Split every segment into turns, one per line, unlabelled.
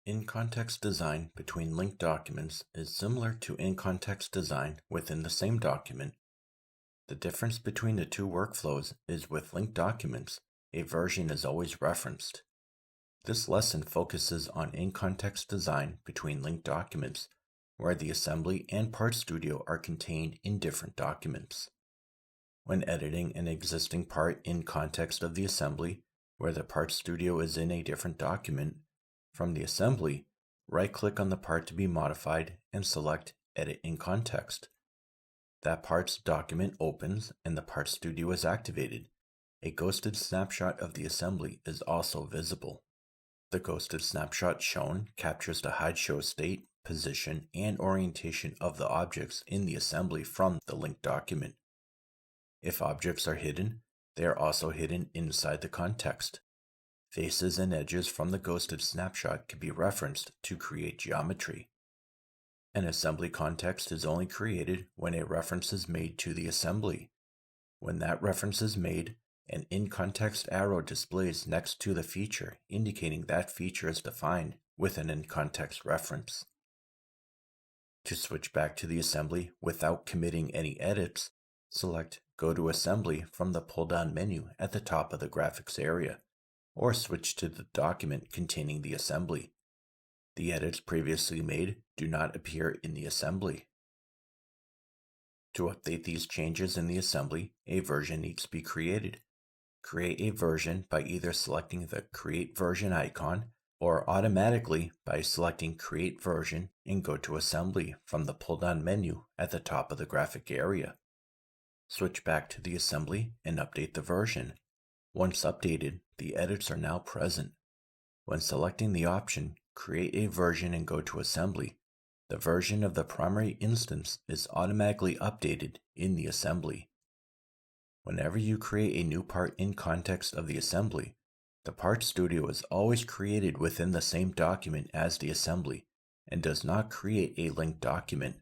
In-context design between linked documents is similar to in-context design within the same document. The difference between the two workflows is with linked documents, a version is always referenced. This lesson focuses on in-context design between linked documents, where the assembly and part studio are contained in different documents. When editing an existing part in context of the assembly, where the part studio is in a different document, from the assembly, right-click on the part to be modified and select Edit in Context. That part's document opens and the part studio is activated. A ghosted snapshot of the assembly is also visible. The ghosted snapshot shown captures the hide show state, position, and orientation of the objects in the assembly from the linked document. If objects are hidden, they are also hidden inside the context. Faces and edges from the ghosted snapshot can be referenced to create geometry. An assembly context is only created when a reference is made to the assembly. When that reference is made, an in-context arrow displays next to the feature, indicating that feature is defined with an in-context reference. To switch back to the assembly without committing any edits, select Go to Assembly from the pull-down menu at the top of the graphics area, or switch to the document containing the assembly. The edits previously made do not appear in the assembly. To update these changes in the assembly, a version needs to be created. Create a version by either selecting the Create Version icon or automatically by selecting Create Version and go to Assembly from the pull-down menu at the top of the graphic area. Switch back to the assembly and update the version. Once updated, the edits are now present. When selecting the option Create a Version and go to Assembly, the version of the primary instance is automatically updated in the assembly. Whenever you create a new part in context of the assembly, the part studio is always created within the same document as the assembly and does not create a linked document.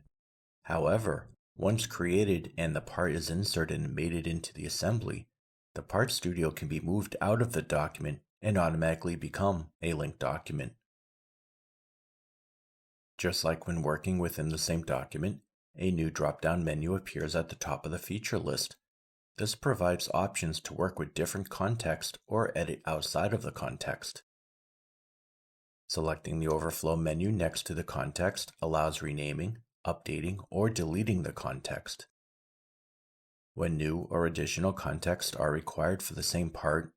However, once created and the part is inserted and mated into the assembly, the part studio can be moved out of the document and automatically become a linked document. Just like when working within the same document, a new drop-down menu appears at the top of the feature list. This provides options to work with different context or edit outside of the context. Selecting the overflow menu next to the context allows renaming, updating, or deleting the context. When new or additional context are required for the same part,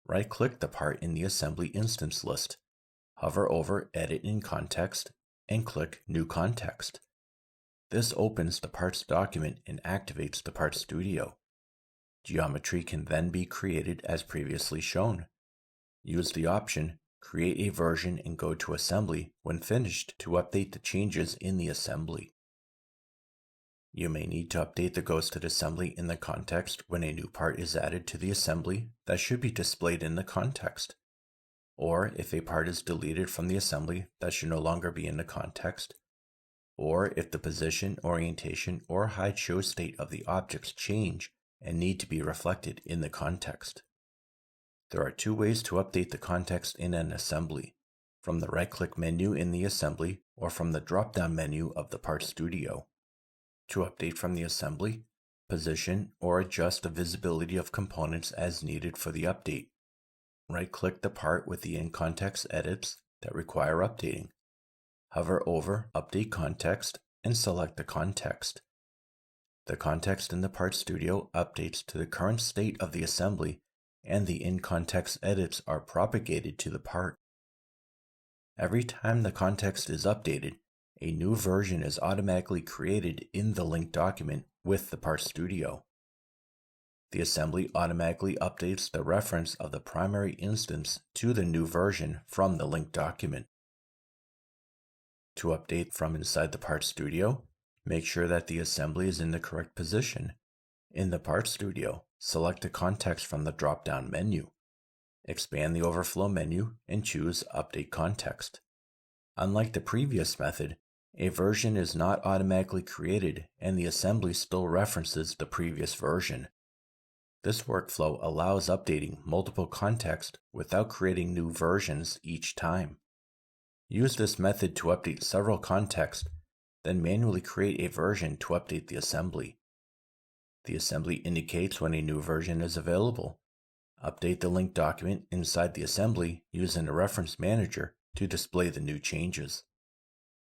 right-click the part in the assembly instance list, hover over Edit in Context, and click New Context. This opens the parts document and activates the part studio. Geometry can then be created as previously shown. Use the option Create a Version and go to Assembly when finished to update the changes in the assembly. You may need to update the ghosted assembly in the context when a new part is added to the assembly that should be displayed in the context, or if a part is deleted from the assembly that should no longer be in the context, or if the position, orientation, or hide show state of the objects change and need to be reflected in the context. There are two ways to update the context in an assembly, from the right-click menu in the assembly or from the drop-down menu of the part studio. To update from the assembly, position or adjust the visibility of components as needed for the update. Right-click the part with the in-context edits that require updating. Hover over Update Context and select the context. The context in the part studio updates to the current state of the assembly and the in-context edits are propagated to the part. Every time the context is updated, a new version is automatically created in the linked document with the part studio. The assembly automatically updates the reference of the primary instance to the new version from the linked document. To update from inside the part studio, make sure that the assembly is in the correct position. In the part studio, select the context from the drop-down menu. Expand the overflow menu and choose Update Context. Unlike the previous method, a version is not automatically created and the assembly still references the previous version. This workflow allows updating multiple context without creating new versions each time. Use this method to update several contexts, then manually create a version to update the assembly. The assembly indicates when a new version is available. Update the linked document inside the assembly using the reference manager to display the new changes.